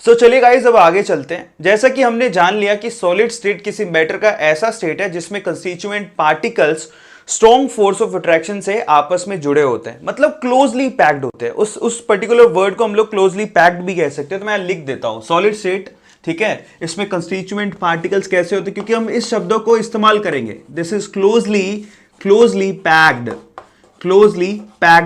चलिए गाइस अब आगे चलते हैं। जैसा कि हमने जान लिया कि सॉलिड स्टेट किसी मैटर का ऐसा स्टेट है जिसमें constituent particles strong force of attraction से आपस में जुड़े होते हैं, मतलब क्लोजली पैक्ड होते हैं। उस पर्टिकुलर वर्ड को हम लोग क्लोजली पैक्ड भी कह सकते हैं। तो मैं लिख देता हूं सॉलिड स्टेट, ठीक है। इसमें कंस्टिट्यूएंट पार्टिकल्स कैसे होते हैं, क्योंकि हम इस शब्दों को इस्तेमाल करेंगे। दिस इज क्लोजली पैक्ड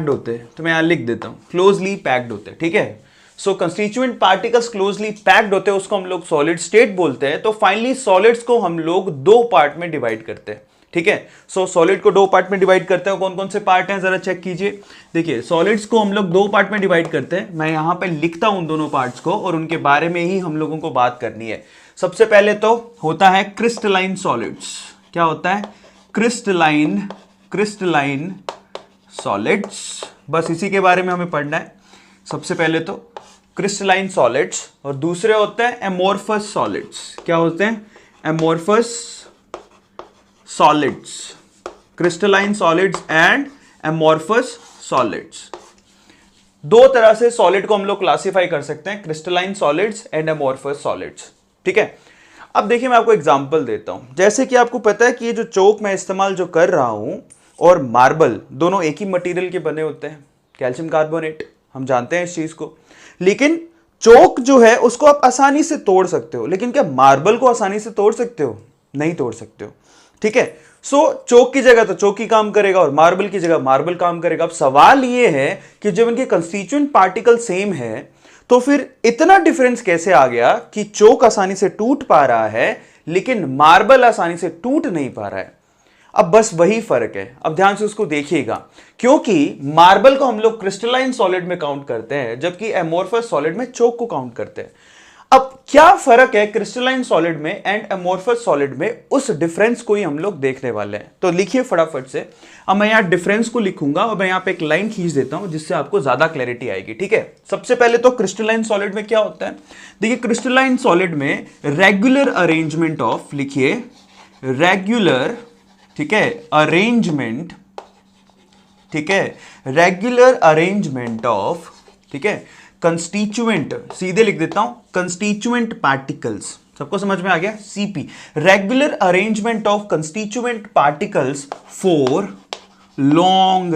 होते हैं। तो मैं यहां लिख देता हूं क्लोजली पैक्ड होते हैं, ठीक है। सो कंस्टिट्यूएंट पार्टिकल्स क्लोजली पैक्ड होते हैं, उसको हम लोग सॉलिड स्टेट बोलते हैं। तो फाइनली सॉलिड्स को हम लोग दो पार्ट में डिवाइड करते हैं, ठीक है। सो सॉलिड को दो पार्ट में डिवाइड करते हैं। कौन कौन से पार्ट हैं जरा चेक कीजिए। देखिए सॉलिड्स को हम लोग दो पार्ट में डिवाइड करते हैं। मैं यहां पे लिखता हूं दोनों पार्ट्स को और उनके बारे में ही हम लोगों को बात करनी है। सबसे पहले तो होता है क्रिस्टलाइन सॉलिड्स। क्या होता है? क्रिस्टलाइन सॉलिड्स, बस इसी के बारे में हमें पढ़ना है। सबसे पहले तो क्रिस्टलाइन सॉलिड्स, और दूसरे होते हैं एमोर्फस सॉलिड्स। क्या होते हैं? Amorphous solids, crystalline solids and amorphous solids. दो तरह से सॉलिड को हम लोग क्लासिफाई कर सकते हैं, crystalline solids and amorphous solids, ठीक है। अब देखिए मैं आपको एग्जांपल देता हूं। जैसे कि आपको पता है कि ये जो चौक मैं इस्तेमाल जो कर रहा हूं और मार्बल दोनों एक ही मटेरियल के बने होते हैं, कैल्शियम कार्बोनेट, हम जानते हैं इस चीज को। लेकिन चौक जो है उसको आप आसानी से तोड़ सकते हो, लेकिन क्या मार्बल को आसानी से तोड़ सकते हो? नहीं तोड़ सकते हो, ठीक है। सो चौक की जगह तो चौक ही काम करेगा और मार्बल की जगह मार्बल काम करेगा। अब सवाल यह है कि जब इनके कंस्टिट्यूएंट पार्टिकल सेम है तो फिर इतना डिफरेंस कैसे आ गया कि चौक आसानी से टूट पा रहा है लेकिन मार्बल आसानी से टूट नहीं पा रहा है। अब बस वही फर्क है। अब ध्यान से उसको देखिएगा, क्योंकि मार्बल को हम लोग क्रिस्टलाइन सॉलिड में काउंट करते हैं जबकि एमोर्फस सॉलिड में चौक को काउंट करते हैं। अब क्या फर्क है क्रिस्टलाइन सॉलिड में एंड एमोर्फस सॉलिड में, उस डिफरेंस को ही हम लोग देखने वाले हैं। तो लिखिए फटाफट से। अब मैं यहां डिफरेंस को लिखूंगा और मैं यहां पे एक लाइन खींच देता हूं जिससे आपको ज्यादा क्लैरिटी आएगी, ठीक है। सबसे पहले तो क्रिस्टलाइन सॉलिड में क्या होता है, देखिए क्रिस्टलाइन सॉलिड में रेगुलर अरेंजमेंट ऑफ, लिखिए रेगुलर, ठीक है, अरेंजमेंट, ठीक है, रेगुलर अरेंजमेंट ऑफ, ठीक है, कंस्टिट्यूएंट, सीधे लिख देता हूं कंस्टिट्यूएंट पार्टिकल्स। सबको समझ में आ गया? CP, regular arrangement of constituent particles for long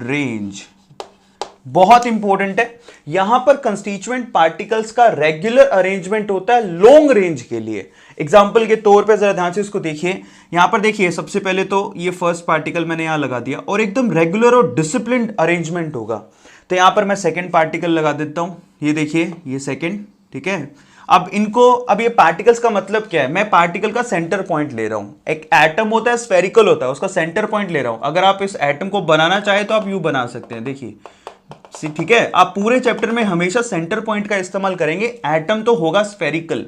range, बहुत इंपॉर्टेंट है। यहां पर कंस्टिट्यूएंट पार्टिकल्स का रेगुलर अरेंजमेंट होता है लॉन्ग रेंज के लिए। एग्जांपल के तौर पे जरा ध्यान से इसको देखिए। यहां पर देखिए सबसे पहले तो ये फर्स्ट पार्टिकल मैंने यहां लगा दिया और एकदम रेगुलर और डिसिप्लिन्ड अरेंजमेंट होगा। तो यहां पर मैं सेकंड पार्टिकल लगा देता हूं, ये देखिए ये सेकंड, ठीक है। अब ये पार्टिकल्स का मतलब क्या है, मैं पार्टिकल का सेंटर पॉइंट ले रहा हूं। एक एटम होता है, स्फेरिकल होता है, उसका सेंटर पॉइंट ले रहा हूं। अगर आप इस एटम को बनाना चाहे तो आप यूं बना सकते हैं, देखिए, ठीक है। आप पूरे चैप्टर में हमेशा सेंटर पॉइंट का इस्तेमाल करेंगे, एटम तो होगा स्फेरिकल।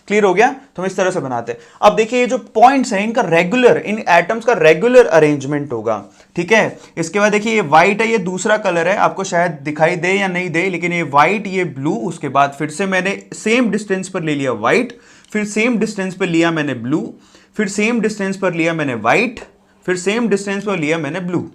क्लियर हो गया? तो हम इस तरह से बनाते हैं। अब देखिए ये जो पॉइंट्स हैं इनका रेगुलर, इन एटम्स का रेगुलर अरेंजमेंट होगा, ठीक है। इसके बाद देखिए ये व्हाइट है, ये दूसरा कलर है, आपको शायद दिखाई दे या नहीं दे, लेकिन ये व्हाइट, ये ब्लू। उसके बाद फिर से मैंने सेम डिस्टेंस पर ले लिया व्हाइट, फिर सेम डिस्टेंस पर लिया मैंने ब्लू, फिर सेम डिस्टेंस पर लिया मैंने व्हाइट, फिर सेम डिस्टेंस पर लिया मैंने ब्लू,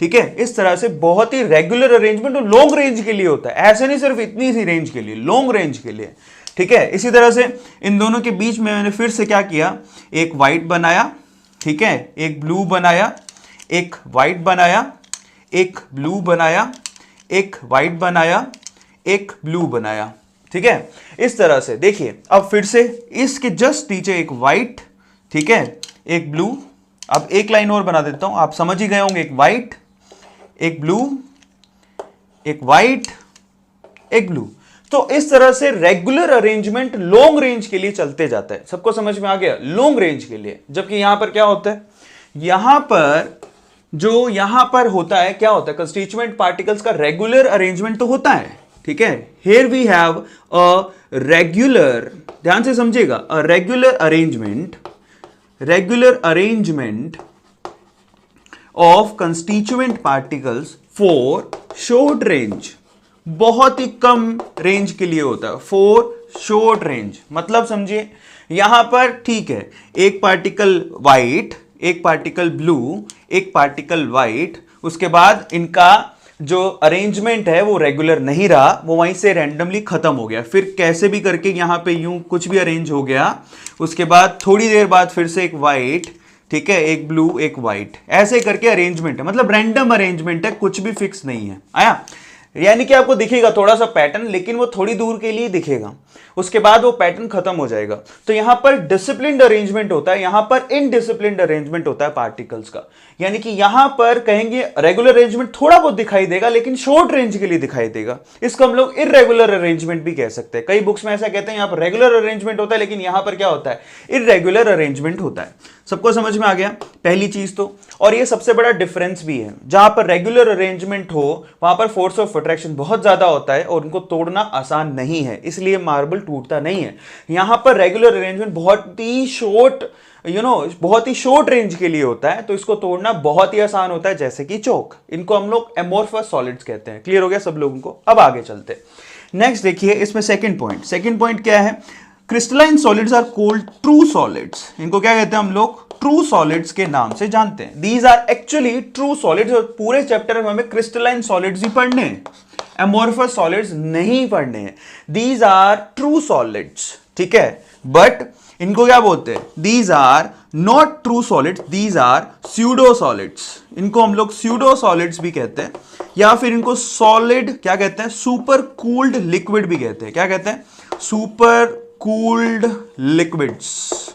ठीक है। इस तरह से बहुत ही रेगुलर अरेंजमेंट और लॉन्ग रेंज के लिए होता है, ऐसे नहीं सिर्फ इतनी सी रेंज के लिए, लॉन्ग रेंज के लिए, ठीक है। इसी तरह से इन दोनों के बीच में मैंने फिर से क्या किया, एक व्हाइट बनाया, ठीक है, एक ब्लू बनाया, एक व्हाइट बनाया, एक ब्लू बनाया, एक व्हाइट बनाया, एक ब्लू बनाया, ठीक है। इस तरह से देखिए। अब फिर से इसके जस्ट नीचे एक व्हाइट, ठीक है, एक ब्लू। अब एक लाइन और बना देता हूं, आप समझ ही गए होंगे, एक व्हाइट, एक ब्लू, एक व्हाइट, एक ब्लू। तो इस तरह से रेगुलर अरेंजमेंट लॉन्ग रेंज के लिए चलते जाता है। सबको समझ में आ गया? लॉन्ग रेंज के लिए। जबकि यहां पर क्या होता है, यहां पर होता है, क्या होता है, कंस्टिट्यूएंट पार्टिकल्स का रेगुलर अरेंजमेंट तो होता है, ठीक है। Here we have a regular, ध्यान से समझिएगा, a regular arrangement of constituent particles for short range, बहुत ही कम रेंज के लिए होता है, फॉर शॉर्ट रेंज। मतलब समझिए यहां पर, ठीक है, एक पार्टिकल व्हाइट, एक पार्टिकल ब्लू, एक पार्टिकल व्हाइट, उसके बाद इनका जो अरेंजमेंट है वो रेगुलर नहीं रहा, वो वहीं से रैंडमली खत्म हो गया, फिर कैसे भी करके यहाँ पे यूं कुछ भी अरेंज हो गया, उसके बाद थोड़ी देर बाद फिर से एक वाइट, ठीक है, एक ब्लू, एक वाइट, ऐसे करके अरेंजमेंट है, मतलब रैंडम अरेंजमेंट है, कुछ भी फिक्स नहीं है। आया, यानी कि आपको दिखेगा थोड़ा सा पैटर्न, लेकिन वो थोड़ी दूर के लिए दिखेगा, उसके बाद वो पैटर्न खत्म हो जाएगा। तो यहां पर डिसिप्लिन्ड अरेंजमेंट होता है, यहां पर इनडिसिप्लिन्ड अरेंजमेंट होता है पार्टिकल्स का। यानी कि यहां पर कहेंगे रेगुलर अरेंजमेंट थोड़ा बहुत दिखाई देगा, लेकिन शॉर्ट रेंज के लिए दिखाई देगा, इसको हम लोग इरेगुलर अरेंजमेंट भी कह सकते हैं। कई बुक्स में ऐसा कहते हैं यहां पर रेगुलर अरेंजमेंट होता है, लेकिन यहां पर क्या होता है, इरेगुलर अरेंजमेंट होता है। सबको समझ में आ गया पहली चीज तो। और ये सबसे बड़ा डिफरेंस भी है, जहां पर रेगुलर अरेंजमेंट हो वहां पर फोर्स ऑफ अट्रैक्शन बहुत ज्यादा होता है और उनको तोड़ना आसान नहीं है, इसलिए मार्बल टूटता नहीं है। यहां पर रेगुलर अरेंजमेंट बहुत ही शॉर्ट, बहुत ही शॉर्ट रेंज के लिए होता है, तो इसको तोड़ना बहुत ही आसान होता है, जैसे कि चौक। इनको हम लोग एमोर्फस सॉलिड्स कहते हैं। क्लियर हो गया सब लोगों को? अब आगे चलते। नेक्स्ट देखिए इसमें सेकंड पॉइंट क्या है, crystalline solids are called true solids. इनको क्या कहते हैं हम लोग, ट्रू सॉलिड्स के नाम से जानते हैं। These are actually true solids, और पूरे चैप्टर में हमें क्रिस्टलाइन सॉलिड्स ही पढ़ने हैं, एमोर्फस सॉलिड्स नहीं पढ़ने हैं। दीज आर ट्रू सॉलिड्स, ठीक है, बट इनको क्या बोलते हैं, these are not true solids, these are pseudo solids. इनको हम लोग स्यूडो सॉलिड्स भी कहते हैं, या फिर इनको सॉलिड क्या कहते हैं, सुपर कूल्ड लिक्विड भी कहते हैं। क्या कहते हैं, सुपर कूल्ड लिक्विड्स।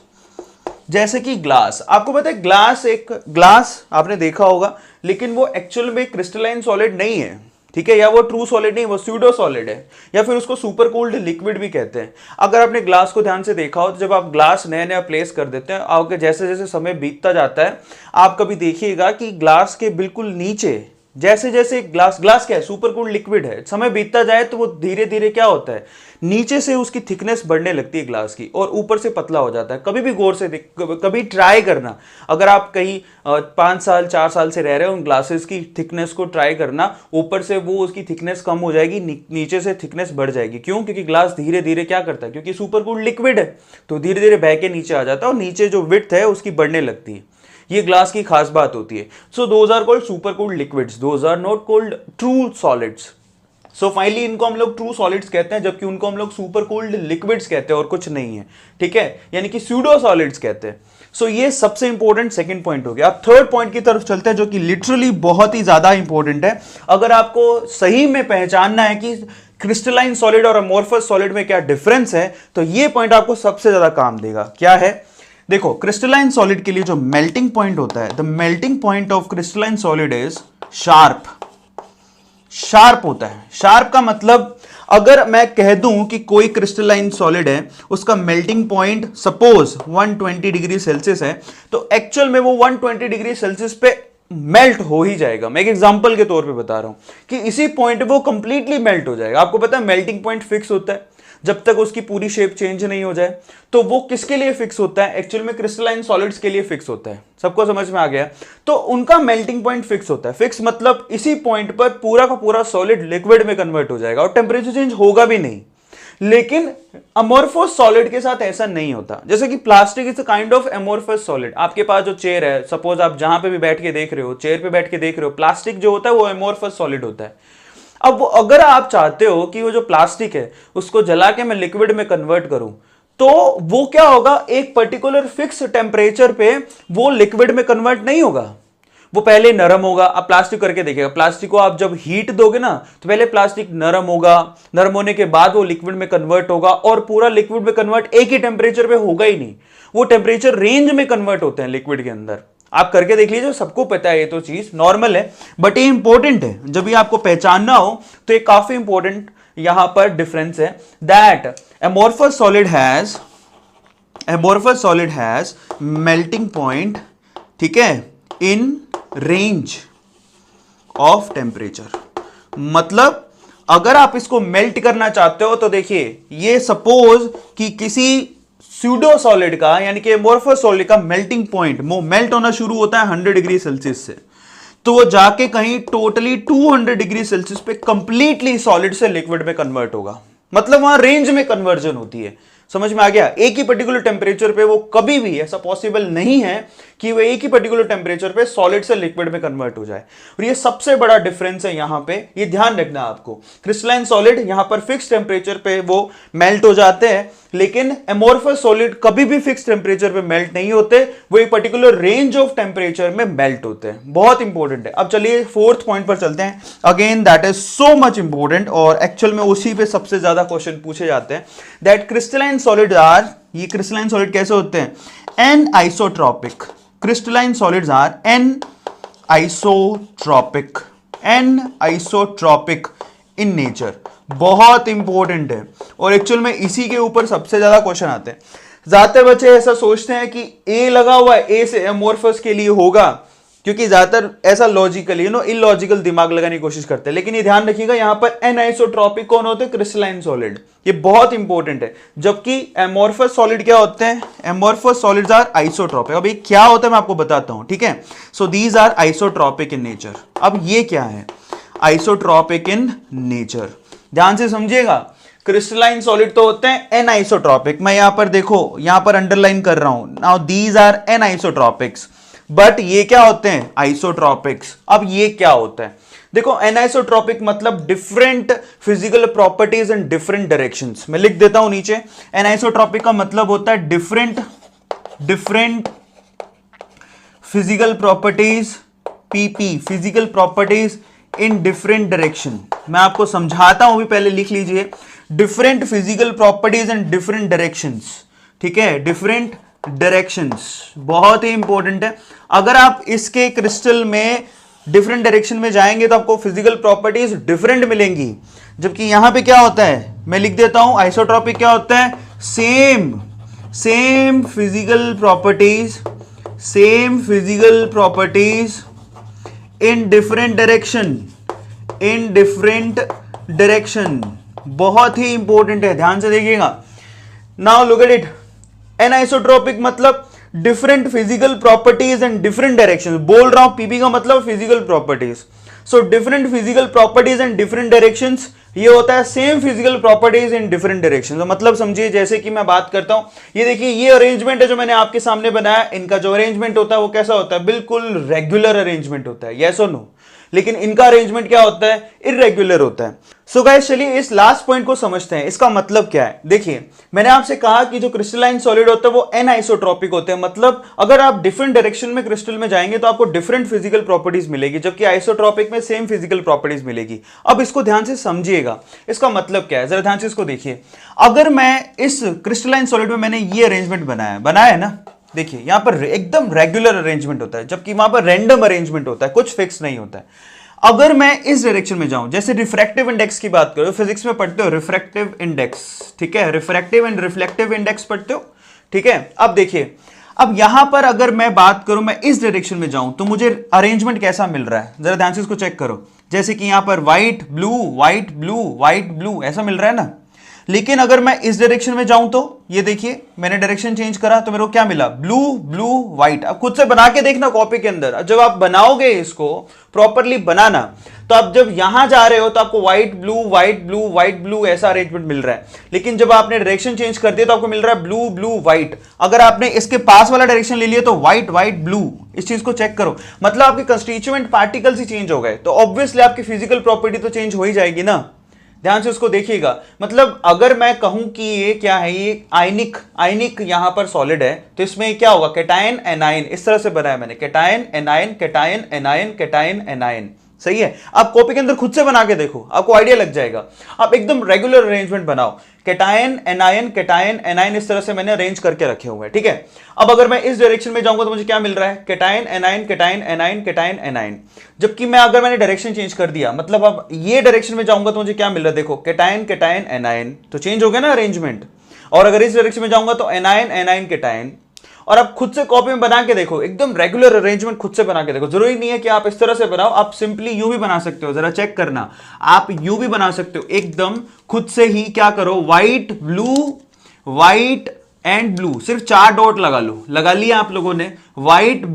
जैसे कि ग्लास, आपको पता है ग्लास आपने देखा होगा, लेकिन वो एक्चुअल में क्रिस्टलाइन सॉलिड नहीं है, ठीक है, या वो ट्रू सॉलिड नहीं, वो स्यूडो सॉलिड है, या फिर उसको सुपर कूल्ड लिक्विड भी कहते हैं। अगर आपने ग्लास को ध्यान से देखा हो, तो जब आप ग्लास नया नया प्लेस कर देते हैं, आपके जैसे जैसे समय बीतता जाता है, आप कभी देखिएगा कि ग्लास के बिल्कुल नीचे जैसे जैसे ग्लास क्या है, सुपर कूल्ड लिक्विड है, समय बीतता जाए तो वो धीरे धीरे क्या होता है, नीचे से उसकी थिकनेस बढ़ने लगती है ग्लास की, और ऊपर से पतला हो जाता है। कभी भी गौर से कभी ट्राई करना, अगर आप कहीं 5 साल 4 साल से रह रहे हो, उन ग्लासेस की थिकनेस को ट्राई करना, ऊपर से वो उसकी थिकनेस कम हो जाएगी, नीचे से थिकनेस बढ़ जाएगी। क्यों? क्योंकि ग्लास धीरे धीरे क्या करता है, क्योंकि सुपर कूल्ड लिक्विड है, तो धीरे धीरे बह के नीचे आ जाता है, और नीचे जो विड्थ है उसकी बढ़ने लगती है। ये ग्लास की खास बात होती है। So those are called super cooled liquids, those are not called true solids. So finally इनको हम लोग ट्रू सॉलिड्स कहते हैं, जबकि उनको हम लोग सुपर कूल्ड लिक्विड्स कहते हैं, और कुछ नहीं है, ठीक है, यानी कि स्यूडो सॉलिड्स कहते हैं। सो ये सबसे इंपॉर्टेंट सेकंड पॉइंट हो गया। अब थर्ड पॉइंट की तरफ चलते हैं, जो कि लिटरली बहुत ही ज्यादा इंपॉर्टेंट है। अगर आपको सही में पहचानना है कि क्रिस्टलाइन सॉलिड और अमोर्फस सॉलिड में क्या डिफरेंस है, तो ये पॉइंट आपको सबसे ज्यादा काम देगा। क्या है? देखो, क्रिस्टलाइन सॉलिड के लिए जो मेल्टिंग पॉइंट होता है, the melting point of crystalline solid is sharp. Sharp होता है। शार्प का मतलब, अगर मैं कह दूं कि कोई क्रिस्टलाइन सॉलिड है, उसका melting point suppose 120 degree Celsius है, तो एक्चुअल में वो 120 डिग्री सेल्सियस पे मेल्ट हो ही जाएगा। मैं एक एग्जांपल के तौर पे बता रहा हूं कि इसी पॉइंट पे वो कंप्लीटली मेल्ट हो जाएगा। आपको पता है मेल्टिंग पॉइंट फिक्स होता है जब तक उसकी पूरी शेप चेंज नहीं हो जाए। तो वो किसके लिए फिक्स होता है? एक्चुअल में क्रिस्टलाइन सॉलिड्स के लिए फिक्स होता है। सबको समझ में आ गया? तो उनका मेल्टिंग पॉइंट फिक्स होता है। फिक्स मतलब इसी पॉइंट पर पूरा का पूरा सॉलिड लिक्विड में कन्वर्ट हो जाएगा और टेम्परेचर चेंज होगा भी नहीं। लेकिन अमोर्फस सॉलिड के साथ ऐसा नहीं होता। जैसे कि plastic is a kind of amorphous solid. आपके पास जो चेयर है, सपोज आप जहां पे भी बैठ के देख रहे हो, चेयर पे बैठ के देख रहे हो, प्लास्टिक जो होता है वो अमोर्फस सॉलिड होता है। अब वो अगर आप चाहते हो कि वो जो प्लास्टिक है उसको जला के मैं लिक्विड में कन्वर्ट करूं, तो वो क्या होगा, एक पर्टिकुलर फिक्स टेम्परेचर पे वो लिक्विड में कन्वर्ट नहीं होगा। वो पहले नरम होगा। आप प्लास्टिक करके देखिएगा, प्लास्टिक को आप जब हीट दोगे ना, तो पहले प्लास्टिक नरम होगा, नरम होने के बाद वो लिक्विड में कन्वर्ट होगा, और पूरा लिक्विड में कन्वर्ट एक ही टेम्परेचर पे होगा ही नहीं। वो टेम्परेचर रेंज में कन्वर्ट होते हैं लिक्विड के अंदर। आप करके देख लीजिए, सबको पता है, ये तो चीज नॉर्मल है, बट ये इंपॉर्टेंट है। जब ये आपको पहचानना हो तो ये काफी इंपॉर्टेंट यहां पर डिफरेंस है। That amorphous solid has melting point, ठीक है, इन रेंज ऑफ टेम्परेचर। मतलब अगर आप इसको मेल्ट करना चाहते हो तो देखिए, ये सपोज कि किसी स्यूडो सॉलिड का यानी कि अमोर्फस सॉलिड का मेल्टिंग पॉइंट वो मेल्ट होना शुरू होता है 100 डिग्री सेल्सियस से, तो वो जाके कहीं टोटली 200 डिग्री सेल्सियस पे कंप्लीटली सॉलिड से लिक्विड में कन्वर्ट होगा। मतलब वहां रेंज में कन्वर्जन होती है। समझ में आ गया? एक ही पर्टिकुलर टेम्परेचर पे वो कभी भी ऐसा पॉसिबल नहीं है कि वो एक ही पर्टिकुलर टेम्परेचर पे सॉलिड से लिक्विड में कन्वर्ट हो जाए। और ये सबसे बड़ा डिफरेंस है यहां पे, ये ध्यान रखना आपको। क्रिस्टलाइन सॉलिड यहां पर फिक्स टेम्परेचर पे वो मेल्ट हो जाते हैं, लेकिन एमोर्फस सॉलिड कभी भी फिक्स टेम्परेचर पे मेल्ट नहीं होते, वो एक पर्टिकुलर रेंज ऑफ टेम्परेचर में मेल्ट होते हैं। बहुत इंपॉर्टेंट है। अब चलिए फोर्थ पॉइंट पर चलते हैं। Again that is so much important और एक्चुअल में उसी पे सबसे ज्यादा क्वेश्चन पूछे जाते हैं। दैट क्रिस्टलाइन सॉलिड आर, ये क्रिस्टलाइन सॉलिड कैसे होते हैं? Anisotropic. Crystalline solids are anisotropic, anisotropic in nature. बहुत इंपॉर्टेंट है और एक्चुअल में इसी के ऊपर सबसे ज्यादा क्वेश्चन आते हैं। ज्यादातर बच्चे ऐसा सोचते हैं कि ए लगा हुआ है, ए से एमोर्फस के लिए होगा, क्योंकि ज्यादातर ऐसा लॉजिकली इलॉजिकल दिमाग लगाने की कोशिश करते हैं। लेकिन ये ध्यान रखिएगा, यहां पर एनआइसोट्रॉपिक कौन होते हैं? Crystalline solid. ये बहुत इंपॉर्टेंट है। जबकि एमोर्फस सॉलिड क्या होते हैं? Amorphous solids are isotropic. अब ये क्या होता है मैं आपको बताता हूं, ठीक है? So these are isotropic in nature. अब ये क्या है? Isotropic in nature. ध्यान से समझिएगा, क्रिस्टलाइन सॉलिड तो होते हैं एनआइसोट्रॉपिक। मैं यहां पर देखो, यहां पर अंडरलाइन कर रहा हूं, नाउ दीज आर एनआइसोट्रॉपिक्स, बट ये क्या होते हैं? आइसोट्रॉपिक्स। अब ये क्या होता है? देखो, एनआइसोट्रॉपिक मतलब different physical properties in different directions. मैं लिख देता हूं नीचे, एनआइसोट्रॉपिक का मतलब होता है different physical properties, PP, physical properties in different direction. मैं आपको समझाता हूं, भी पहले लिख लीजिए, different physical properties in different directions, ठीक है? डिफरेंट डायरेक्शंस बहुत ही इंपॉर्टेंट है। अगर आप इसके क्रिस्टल में डिफरेंट डायरेक्शन में जाएंगे तो आपको फिजिकल प्रॉपर्टीज डिफरेंट मिलेंगी। जबकि यहां पे क्या होता है, मैं लिख देता हूं, आइसोट्रॉपिक क्या होता है? Same physical properties in different direction. बहुत ही इंपॉर्टेंट है, ध्यान से देखिएगा। नाउ लुक एट इट, एनआइसोट्रॉपिक मतलब different physical properties and different directions. बोल रहा हूं पीपी का मतलब physical properties. So different physical properties and different directions, ये होता है same physical properties in different directions. मतलब समझिए, जैसे कि मैं बात करता हूं, ये देखिए, ये अरेंजमेंट है जो मैंने आपके सामने बनाया। इनका जो अरेंजमेंट होता है वो कैसा होता है? बिल्कुल रेगुलर अरेंजमेंट होता है, यस और नो। लेकिन इनका अरेंजमेंट क्या होता है? इररेगुलर होता है। सो गाइस, चलिए इस लास्ट पॉइंट को समझते हैं। इसका मतलब क्या है? देखिए, मैंने आपसे कहा कि जो क्रिस्टलाइन सॉलिड होता है वो एनआइसोट्रॉपिक होते हैं। मतलब अगर आप डिफरेंट डायरेक्शन में क्रिस्टल में जाएंगे तो आपको डिफरेंट फिजिकल प्रॉपर्टीज मिलेगी, जबकि आइसोट्रॉपिक में सेम फिजिकल प्रॉपर्टीज मिलेगी। अब इसको ध्यान से समझिएगा, इसका मतलब क्या है, जरा ध्यान से इसको देखिए। अगर मैं इस क्रिस्टलाइन सॉलिड में मैंने ये अरेंजमेंट बनाया है ना, देखिए यहां पर एकदम रेगुलर अरेंजमेंट होता है, जबकि वहां पर रैंडम अरेंजमेंट होता है, कुछ फिक्स नहीं होता है। अगर मैं इस डायरेक्शन में जाऊं, जैसे रिफ्रैक्टिव इंडेक्स की बात करो, फिजिक्स में पढ़ते हो रिफ्रैक्टिव इंडेक्स, ठीक है? रिफ्रैक्टिव एंड रिफ्लेक्टिव इंडेक्स पढ़ते हो, ठीक है? अब देखिए, अब यहां पर अगर मैं बात करूं, मैं इस डायरेक्शन में जाऊं तो मुझे अरेंजमेंट कैसा मिल रहा है? जरा ध्यान से इसको चेक करो। जैसे कि यहां पर व्हाइट ब्लू ऐसा मिल रहा है ना। लेकिन अगर मैं इस डायरेक्शन में जाऊं तो ये देखिए, मैंने डायरेक्शन चेंज करा तो मेरे को क्या मिला? Blue white. अब खुद से बना के देखना कॉपी के अंदर। अब जब आप बनाओगे इसको प्रॉपरली बनाना, तो आप जब यहां जा रहे हो तो आपको व्हाइट ब्लू ऐसा अरेंजमेंट मिल रहा है। लेकिन जब आपने डायरेक्शन चेंज कर दिया तो आपको मिल रहा है ब्लू व्हाइट। अगर आपने इसके पास वाला डायरेक्शन ले लिया तो व्हाइट ब्लू। इस चीज को चेक करो, मतलब आपके कंस्टिट्यूएंट पार्टिकल्स ही चेंज हो गए, तो ऑब्वियसली आपकी फिजिकल प्रॉपर्टी तो चेंज हो ही जाएगी ना। ध्यान से उसको देखिएगा। मतलब अगर मैं कहूं कि ये क्या है, ये आयनिक यहां पर सॉलिड है, तो इसमें क्या होगा? Cation anion. इस तरह से बनाया मैंने, कैटायन एनायन। सही है? आप कॉपी के अंदर खुद से बना के देखो, आपको आइडिया लग जाएगा। आप एकदम रेगुलर अरेंजमेंट बनाओ, कैटायन एनायन, इस तरह से मैंने अरेंज करके रखे हुए हैं, ठीक है? अब अगर मैं इस डायरेक्शन में जाऊंगा तो मुझे क्या मिल रहा है? Cation anion. जबकि अगर मैंने डायरेक्शन चेंज कर दिया, मतलब अब ये डायरेक्शन में जाऊंगा तो मुझे क्या मिल रहा है? देखो, कैटायन एनायन, तो चेंज हो गया ना अरेंजमेंट। और अगर इस डायरेक्शन में जाऊंगा तो एनायन कैटायन। और आप खुद से कॉपी में बना के देखो, एकदम रेगुलर अरेंजमेंट खुद से बना के देखो। जरूरी नहीं है कि आप इस तरह से बनाओ, आप सिंपली यू भी बना सकते हो। जरा चेक करना, आप यू भी बना सकते हो एकदम खुद से ही। क्या करो? व्हाइट एंड ब्लू, सिर्फ 4 डॉट लगा लिया आप लोगों ने। व्हाइट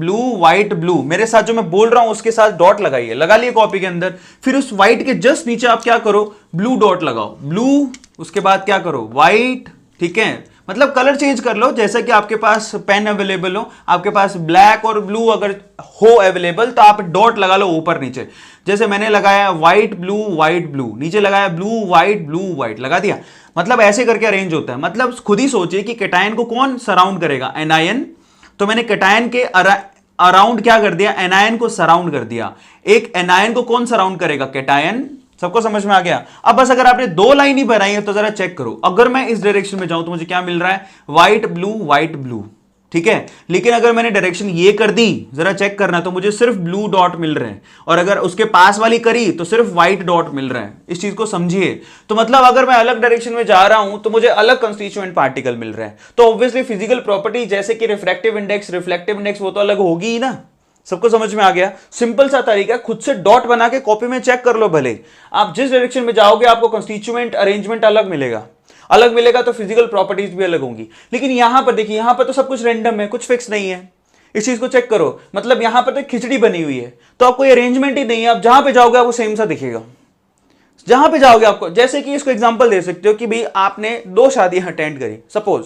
ब्लू, मेरे साथ जो मैं बोल रहा हूं उसके साथ डॉट लगाइए, लगा लिए कॉपी के अंदर। फिर उस व्हाइट के जस्ट नीचे आप क्या करो? ब्लू डॉट लगाओ, ब्लू, उसके बाद क्या करो? व्हाइट, ठीक है? मतलब कलर चेंज कर लो, जैसा कि आपके पास पेन अवेलेबल हो, आपके पास ब्लैक और ब्लू अगर हो अवेलेबल तो आप डॉट लगा लो ऊपर नीचे। जैसे मैंने लगाया व्हाइट ब्लू, नीचे लगाया ब्लू व्हाइट लगा दिया। मतलब ऐसे करके अरेंज होता है। मतलब खुद ही सोचिए कि कैटायन को कौन सराउंड करेगा, एनायन। तो मैंने कैटायन के अराउंड क्या कर दिया, एनायन को सराउंड कर दिया। एक एनायन को कौन सराउंड करेगा, कैटायन। सबको समझ में आ गया। अब बस अगर आपने दो लाइन ही बनाई है तो जरा चेक करो, अगर मैं इस डायरेक्शन में जाऊं तो मुझे क्या मिल रहा है, व्हाइट ब्लू, ठीक है। लेकिन अगर मैंने डायरेक्शन ये कर दी, जरा चेक करना, तो मुझे सिर्फ ब्लू डॉट मिल रहे हैं, और अगर उसके पास वाली करी तो सिर्फ व्हाइट डॉट मिल रहे हैं। इस चीज को समझिए। तो मतलब अगर मैं अलग डायरेक्शन में जा रहा हूं तो मुझे अलग कंस्टिट्यूएंट पार्टिकल मिल रहे हैं। तो ऑब्वियसली फिजिकल प्रॉपर्टी जैसे कि रिफ्रैक्टिव इंडेक्स वो तो अलग होगी ही ना। सबको समझ में आ गया। सिंपल सा तरीका, खुद से डॉट बना के कॉपी में चेक कर लो। भले आप जिस डायरेक्शन में जाओगे आपको कंस्टिट्यूएंट अरेंजमेंट अलग मिलेगा तो फिजिकल प्रॉपर्टीज भी अलग होंगी। लेकिन यहां पर देखिए, यहां पर तो सब कुछ रैंडम है, कुछ फिक्स नहीं है। इस चीज को चेक करो। मतलब यहां पर तो खिचड़ी बनी हुई है, तो आपको अरेंजमेंट ही नहीं है। आप जहां पे जाओगे आपको सेम सा दिखेगा, जहां पे जाओगे आपको। जैसे कि इसको एग्जांपल दे सकते हो कि भाई आपने 2 शादियां अटेंड करी सपोज,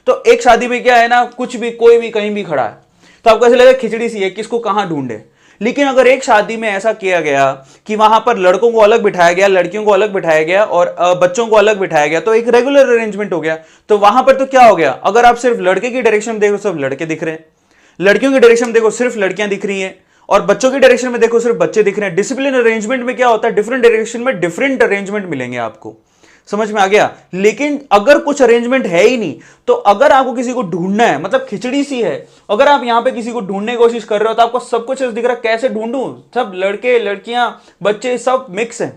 तो एक शादी में क्या है ना, कुछ भी कोई भी कहीं भी खड़ा है तो आपको ऐसा लगेगा खिचड़ी सी है, किसको कहां ढूंढे। लेकिन अगर एक शादी में ऐसा किया गया कि वहां पर लड़कों को अलग बिठाया गया, लड़कियों को अलग बिठाया गया और बच्चों को अलग बिठाया गया, तो एक रेगुलर अरेंजमेंट हो गया। तो वहां पर तो क्या हो गया, अगर आप सिर्फ लड़के की डायरेक्शन में देखो सब लड़के दिख रहे हैं, लड़कियों की डायरेक्शन में देखो सिर्फ लड़कियां दिख रही हैं, और बच्चों की डायरेक्शन में देखो सिर्फ बच्चे दिख रहे हैं। डिसिप्लिन अरेंजमेंट में क्या होता है, डिफरेंट डायरेक्शन में डिफरेंट अरेंजमेंट मिलेंगे आपको। समझ में आ गया। लेकिन अगर कुछ अरेंजमेंट है ही नहीं, तो अगर आपको किसी को ढूंढना है, मतलब खिचड़ी सी है, अगर आप यहां पे किसी को ढूंढने की कोशिश कर रहे हो तो आपको सब कुछ दिख रहा है, कैसे ढूंढूं, सब लड़के लड़कियां बच्चे सब मिक्स हैं।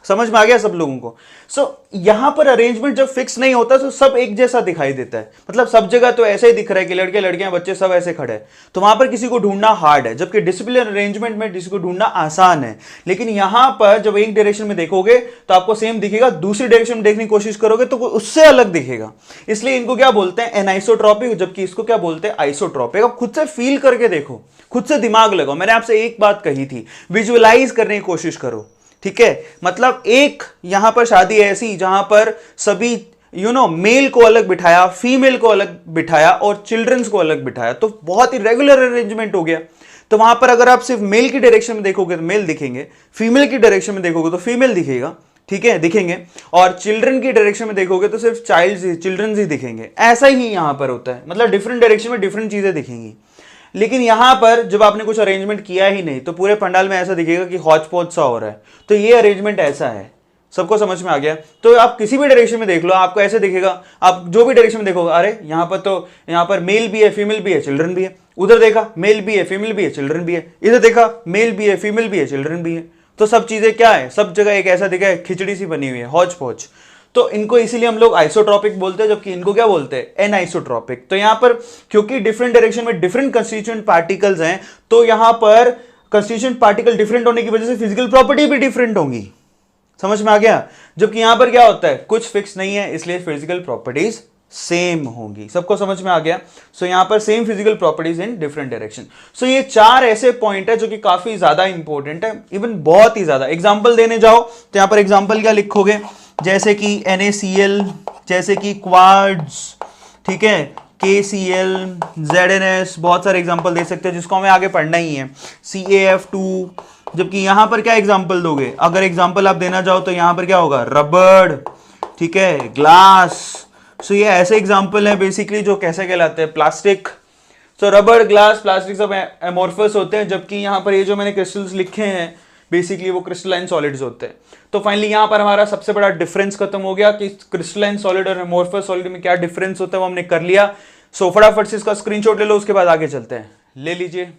समझ में आ गया सब लोगों को। सो यहां पर अरेंजमेंट जब फिक्स नहीं होता तो सब एक जैसा दिखाई देता है। मतलब सब जगह तो ऐसे ही दिख रहा है कि लड़के लड़कियां बच्चे सब ऐसे खड़े हैं, तो वहां पर किसी को ढूंढना हार्ड है। जबकि डिसिप्लिन अरेंजमेंट में किसी को ढूंढना आसान है। लेकिन यहां पर जब एक डायरेक्शन में देखोगे तो आपको सेम दिखेगा, दूसरी डायरेक्शन में देखने की कोशिश करोगे तो उससे अलग दिखेगा। इसलिए इनको क्या बोलते हैं, एनाइसोट्रॉपिक, जबकि इसको क्या बोलते हैं, आइसोट्रॉपिक। अब खुद से फील करके देखो, खुद से दिमाग लगाओ। मैंने आपसे एक बात कही थी, विजुअलाइज करने की कोशिश करो, ठीक है। मतलब एक यहां पर शादी ऐसी जहां पर सभी मेल को अलग बिठाया, फीमेल को अलग बिठाया और चिल्ड्रंस को अलग बिठाया, तो बहुत ही रेगुलर अरेंजमेंट हो गया। तो वहां पर अगर आप सिर्फ मेल की डायरेक्शन में देखोगे तो मेल दिखेंगे, फीमेल की डायरेक्शन में देखोगे तो फीमेल दिखेगा, ठीक है, दिखेंगे। और चिल्ड्रन की डायरेक्शन में देखोगे तो सिर्फ चिल्ड्रंस ही दिखेंगे। ऐसा ही यहां पर होता है। मतलब डिफरेंट डायरेक्शन में डिफरेंट चीजें दिखेंगी। लेकिन यहां पर जब आपने कुछ अरेंजमेंट किया ही नहीं तो पूरे पंडाल में ऐसा दिखेगा कि हौच पौच सा हो रहा है। तो ये अरेंजमेंट ऐसा है। सबको समझ में आ गया। तो आप किसी भी डायरेक्शन में देख लो, आपको ऐसे दिखेगा। आप जो भी डायरेक्शन में देखोगे, अरे यहां पर मेल भी है, फीमेल भी है, चिल्ड्रन भी है। उधर देखा मेल भी है, फीमेल भी है, चिल्ड्रन भी है। इधर देखा मेल भी है, फीमेल भी है, चिल्ड्रन भी है। तो सब चीजें क्या है, सब जगह एक ऐसा दिखा है, खिचड़ी सी बनी हुई है, हौच पौच। तो इनको इसीलिए हम लोग आइसोट्रॉपिक बोलते हैं, जबकि इनको क्या बोलते हैं, एनाइसोट्रॉपिक। तो यहां पर क्योंकि डिफरेंट डायरेक्शन में डिफरेंट कंस्टिट्यूएंट पार्टिकल्स हैं, तो यहां पर कंस्टिट्यूएंट पार्टिकल डिफरेंट होने की वजह से फिजिकल प्रॉपर्टी भी डिफरेंट होंगी। समझ में आ गया। जबकि यहां पर क्या होता है, कुछ फिक्स नहीं है, इसलिए फिजिकल प्रॉपर्टीज सेम होंगी। सबको समझ में आ गया। सो यहां पर same physical properties in different direction. So ये 4 ऐसे पॉइंट है जो कि काफी ज्यादा इंपॉर्टेंट है, इवन बहुत ही ज्यादा। एग्जांपल देने जाओ तो यहां पर एग्जांपल क्या लिखोगे, जैसे कि NaCl, जैसे कि क्वार्ट्ज, ठीक है, KCl, ZnS, बहुत सारे एग्जांपल दे सकते हैं जिसको हमें आगे पढ़ना ही है, CaF2। जबकि यहां पर क्या एग्जांपल दोगे, अगर एग्जांपल आप देना चाहो तो यहां पर क्या होगा, रबड़, ठीक है, ग्लास। सो ये ऐसे एग्जांपल है बेसिकली जो कैसे कहलाते हैं, प्लास्टिक। सो रबड़, ग्लास, प्लास्टिक सब एमोर्फस होते हैं। जबकि यहां पर ये जो मैंने क्रिस्टल्स लिखे हैं बेसिकली वो क्रिस्टलाइन सॉलिड्स होते हैं। तो फाइनली यहां पर हमारा सबसे बड़ा डिफरेंस खत्म हो गया कि क्रिस्टलाइन सॉलिड और एमोर्फस सॉलिड में क्या डिफरेंस होता है वो हमने कर लिया। सो फटाफट से इसका स्क्रीनशॉट ले लो, उसके बाद आगे चलते हैं। ले लीजिए।